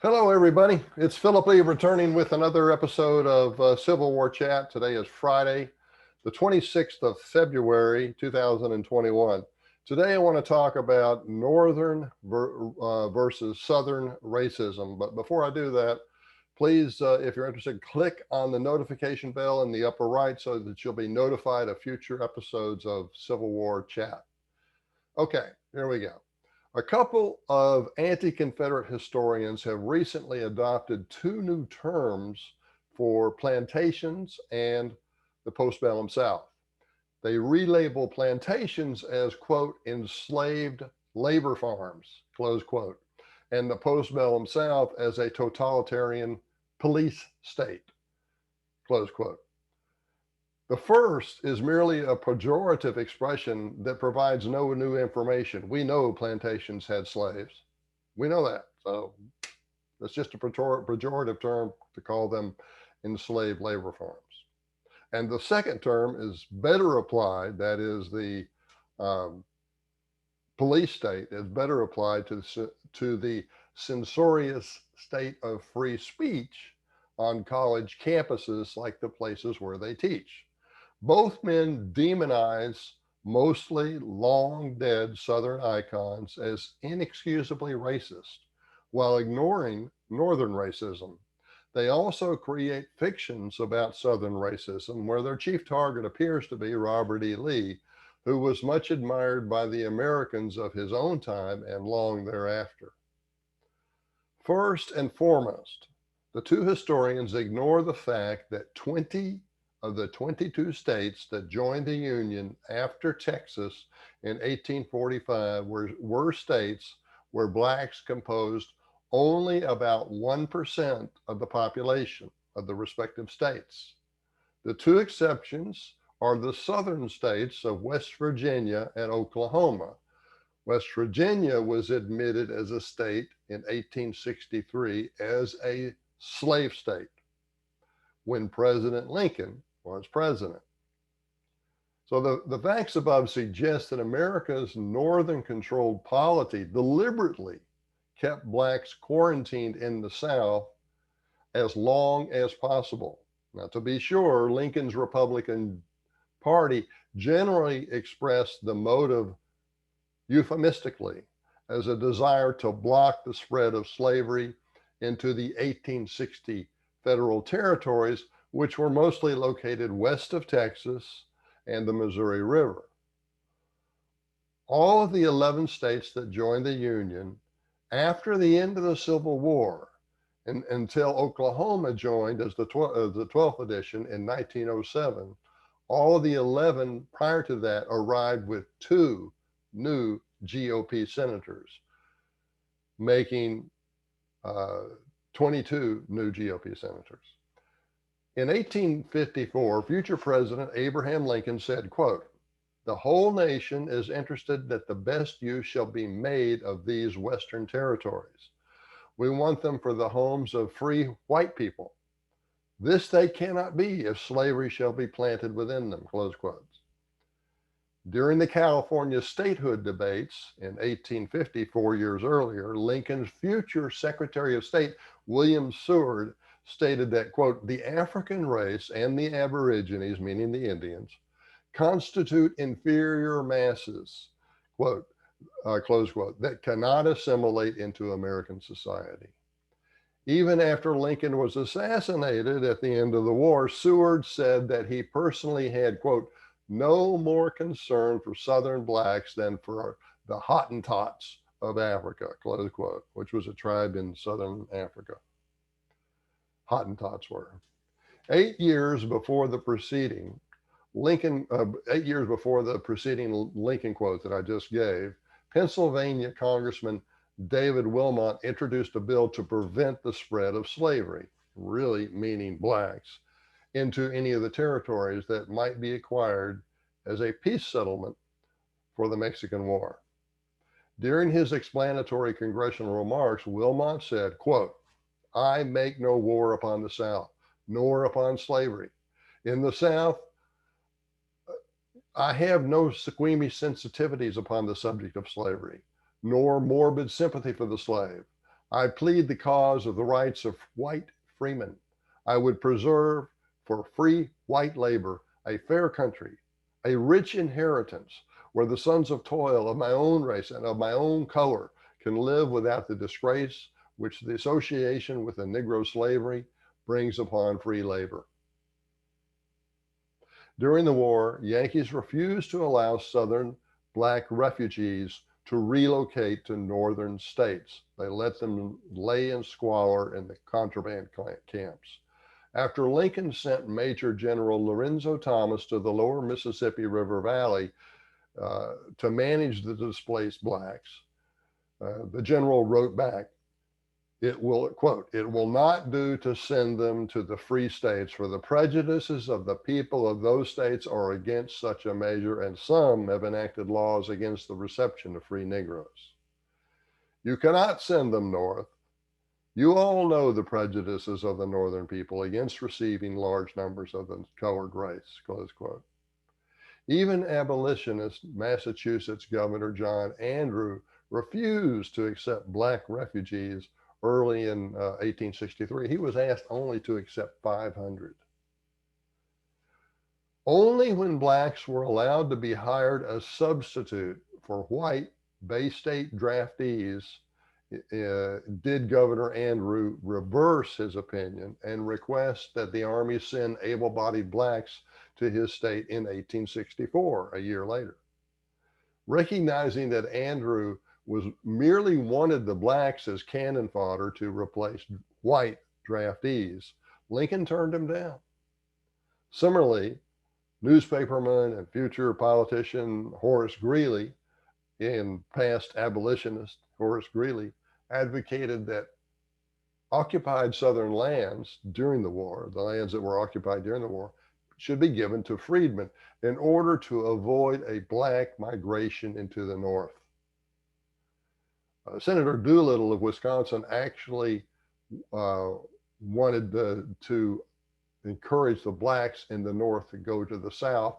Hello, everybody. It's Philip Lee returning with another episode of Civil War Chat. Today is Friday, the 26th of February, 2021. Today, I want to talk about Northern versus Southern racism. But before I do that, please, if you're interested, click on the notification bell in the upper right so that you'll be notified of future episodes of Civil War Chat. Okay, here we go. A couple of anti-Confederate historians have recently adopted two new terms for plantations and the postbellum South. They relabel plantations as, quote, enslaved labor farms, close quote, and the postbellum South as a totalitarian police state, close quote. The first is merely a pejorative expression that provides no new information. We know plantations had slaves. We know that. So that's just a pejorative term to call them enslaved labor farms. And the second term is better applied, that is the police state is better applied to the censorious state of free speech on college campuses like the places where they teach. Both men demonize mostly long dead Southern icons as inexcusably racist while ignoring Northern racism. They also create fictions about Southern racism where their chief target appears to be Robert E. Lee, who was much admired by the Americans of his own time and long thereafter. First and foremost, the two historians ignore the fact that 20 of the 22 states that joined the Union after Texas in 1845 were states where blacks composed only about 1% of the population of the respective states. The two exceptions are the southern states of West Virginia and Oklahoma. West Virginia was admitted as a state in 1863 as a slave state when President Lincoln was president. So the facts above suggest that America's northern controlled polity deliberately kept blacks quarantined in the South as long as possible. Now, to be sure, Lincoln's Republican Party generally expressed the motive euphemistically as a desire to block the spread of slavery into the 1860 federal territories, which were mostly located west of Texas and the Missouri River. All of the 11 states that joined the Union after the end of the Civil War and until Oklahoma joined as the 12th edition in 1907, all of the 11 prior to that arrived with two new GOP senators, making 22 new GOP senators. In 1854, future President Abraham Lincoln said, quote, "The whole nation is interested that the best use shall be made of these Western territories. We want them for the homes of free white people. This they cannot be if slavery shall be planted within them," close quotes. During the California statehood debates in 1850, 4 years earlier, Lincoln's future Secretary of State, William Seward, stated that, quote, "The African race and the Aborigines," meaning the Indians, "constitute inferior masses," quote, close quote, "that cannot assimilate into American society." Even after Lincoln was assassinated at the end of the war, Seward said that he personally had, quote, "no more concern for Southern blacks than for the Hottentots of Africa," close quote, which was a tribe in Southern Africa. Hottentots were. 8 years before the preceding Lincoln quote that I just gave, Pennsylvania Congressman David Wilmot introduced a bill to prevent the spread of slavery, really meaning blacks, into any of the territories that might be acquired as a peace settlement for the Mexican War. During his explanatory congressional remarks, Wilmot said, quote, "I make no war upon the South, nor upon slavery. In the South, I have no squeamish sensitivities upon the subject of slavery, nor morbid sympathy for the slave. I plead the cause of the rights of white freemen. I would preserve for free white labor a fair country, a rich inheritance where the sons of toil of my own race and of my own color can live without the disgrace which the association with the Negro slavery brings upon free labor. During the war, Yankees refused to allow Southern black refugees to relocate to northern states. They let them lay in squalor in the contraband camps. After Lincoln sent Major General Lorenzo Thomas to the lower Mississippi River Valley to manage the displaced blacks, the general wrote back, it will, quote, it will not do to send them to the free states, for the prejudices of the people of those states are against such a measure, and some have enacted laws against the reception of free Negroes. You cannot send them north. You all know the prejudices of the northern people against receiving large numbers of the colored race, close quote. Even abolitionist Massachusetts Governor John Andrew refused to accept black refugees early in 1863. He was asked only to accept 500. Only when blacks were allowed to be hired as substitute for white Bay State draftees did Governor Andrew reverse his opinion and request that the Army send able-bodied blacks to his state in 1864, a year later. Recognizing that Andrew was merely wanted the blacks as cannon fodder to replace white draftees, Lincoln turned him down. Similarly, newspaperman and future politician Horace Greeley, and past abolitionist Horace Greeley, advocated that occupied Southern lands during the war, the lands that were occupied during the war, should be given to freedmen in order to avoid a black migration into the North. Senator Doolittle of Wisconsin actually wanted to encourage the blacks in the North to go to the South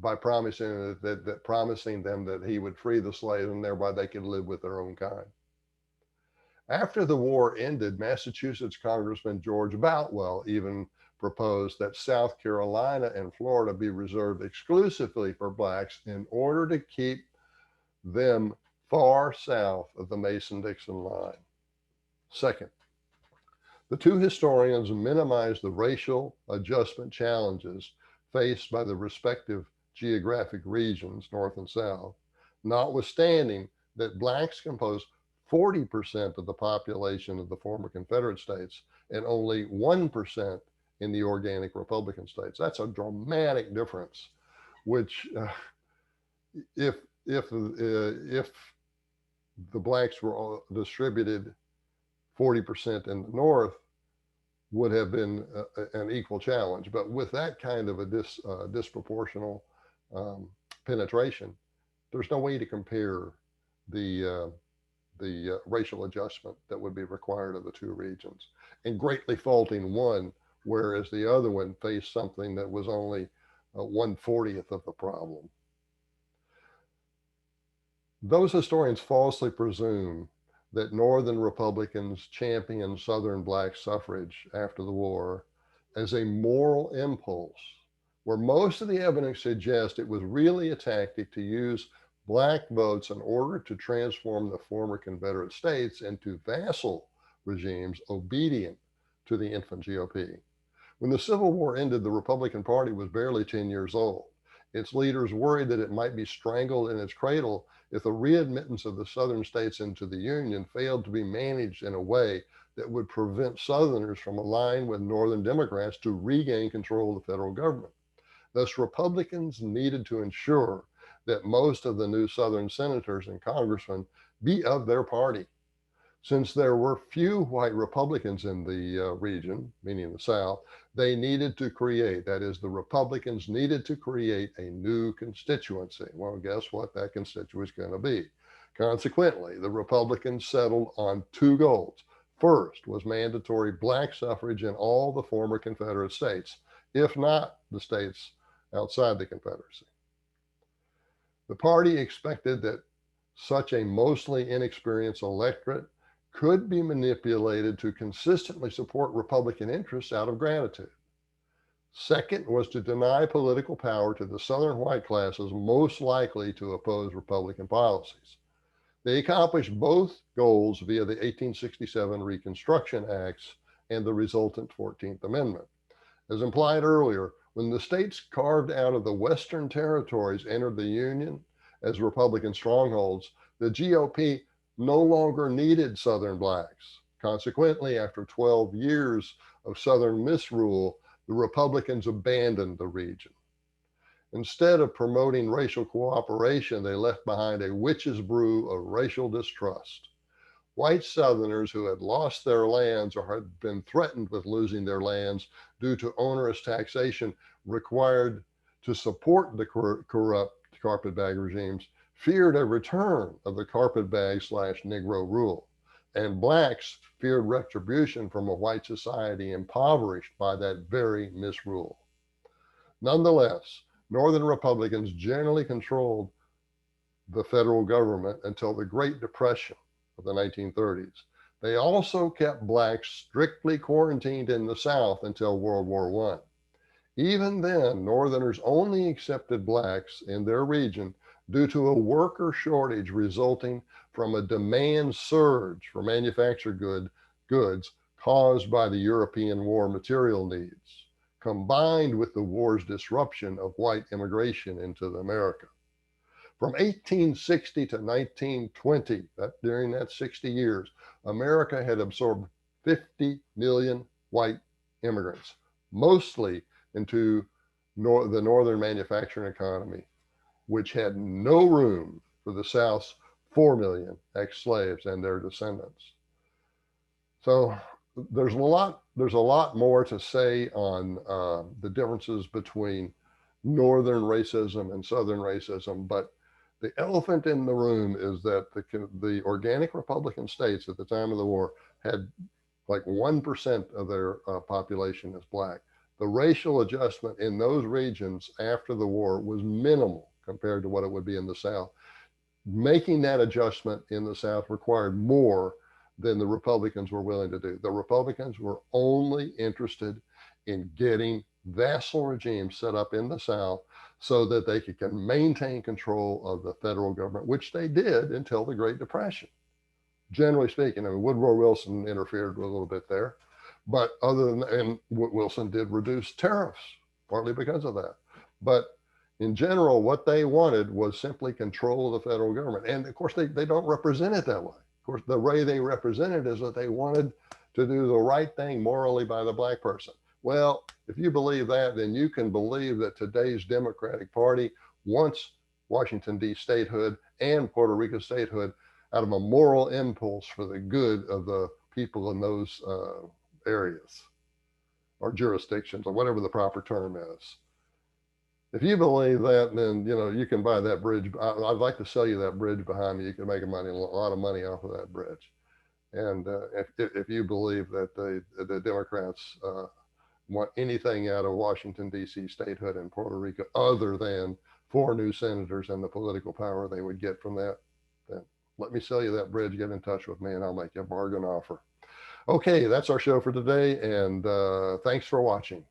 by promising them that he would free the slaves and thereby they could live with their own kind. After the war ended, Massachusetts Congressman George Boutwell even proposed that South Carolina and Florida be reserved exclusively for blacks in order to keep them far south of the Mason-Dixon line. Second, the two historians minimize the racial adjustment challenges faced by the respective geographic regions, North and South, notwithstanding that blacks compose 40% of the population of the former Confederate states and only 1% in the organic Republican states. That's a dramatic difference, which if the blacks were all distributed 40% in the North, would have been an equal challenge. But with that kind of a disproportional penetration, there's no way to compare the racial adjustment that would be required of the two regions, and greatly faulting one, whereas the other one faced something that was only 1/40th of the problem. Those historians falsely presume that Northern Republicans championed Southern black suffrage after the war as a moral impulse, where most of the evidence suggests it was really a tactic to use black votes in order to transform the former Confederate states into vassal regimes obedient to the infant GOP. When the Civil War ended, the Republican Party was barely 10 years old. Its leaders worried that it might be strangled in its cradle if the readmittance of the Southern states into the Union failed to be managed in a way that would prevent Southerners from aligning with Northern Democrats to regain control of the federal government. Thus, Republicans needed to ensure that most of the new Southern senators and congressmen be of their party. Since there were few white Republicans in the region, meaning the South, they needed to create, that is, the Republicans needed to create a new constituency. Well, guess what that constituency is going to be? Consequently, the Republicans settled on two goals. First was mandatory black suffrage in all the former Confederate states, if not the states outside the Confederacy. The party expected that such a mostly inexperienced electorate could be manipulated to consistently support Republican interests out of gratitude. Second was to deny political power to the Southern white classes most likely to oppose Republican policies. They accomplished both goals via the 1867 Reconstruction Acts and the resultant 14th Amendment. As implied earlier, when the states carved out of the Western territories entered the Union as Republican strongholds, the GOP no longer needed Southern blacks. Consequently, after 12 years of Southern misrule, the Republicans abandoned the region. Instead of promoting racial cooperation, they left behind a witch's brew of racial distrust. White Southerners who had lost their lands or had been threatened with losing their lands due to onerous taxation required to support the corrupt carpetbag regimes feared a return of the carpetbag/Negro rule. And blacks feared retribution from a white society impoverished by that very misrule. Nonetheless, Northern Republicans generally controlled the federal government until the Great Depression of the 1930s. They also kept blacks strictly quarantined in the South until World War I. Even then, Northerners only accepted blacks in their region due to a worker shortage resulting from a demand surge for manufactured goods caused by the European war material needs, combined with the war's disruption of white immigration into America. From 1860 to 1920, during that 60 years, America had absorbed 50 million white immigrants, mostly into the northern manufacturing economy, which had no room for the South's 4 million ex-slaves and their descendants. So there's a lot more to say on the differences between northern racism and southern racism, but the elephant in the room is that the organic Republican states at the time of the war had like 1% of their population as black. The racial adjustment in those regions after the war was minimal compared to what it would be in the South. Making that adjustment in the South required more than the Republicans were willing to do. The Republicans were only interested in getting vassal regimes set up in the South so that they could maintain control of the federal government, which they did until the Great Depression. Generally speaking, I mean, Woodrow Wilson interfered a little bit there, but and Wilson did reduce tariffs, partly because of that. But in general, what they wanted was simply control of the federal government. And of course, they don't represent it that way. Of course, the way they represent it is that they wanted to do the right thing morally by the black person. Well, if you believe that, then you can believe that today's Democratic Party wants Washington, D. statehood and Puerto Rico statehood out of a moral impulse for the good of the people in those areas or jurisdictions or whatever the proper term is. If you believe that, then you can buy that bridge. I'd like to sell you that bridge behind me. You can make a lot of money off of that bridge. And if you believe that the Democrats want anything out of Washington, D.C. statehood and Puerto Rico other than 4 new senators and the political power they would get from that, then let me sell you that bridge. Get in touch with me and I'll make you a bargain offer. Okay, that's our show for today. And thanks for watching.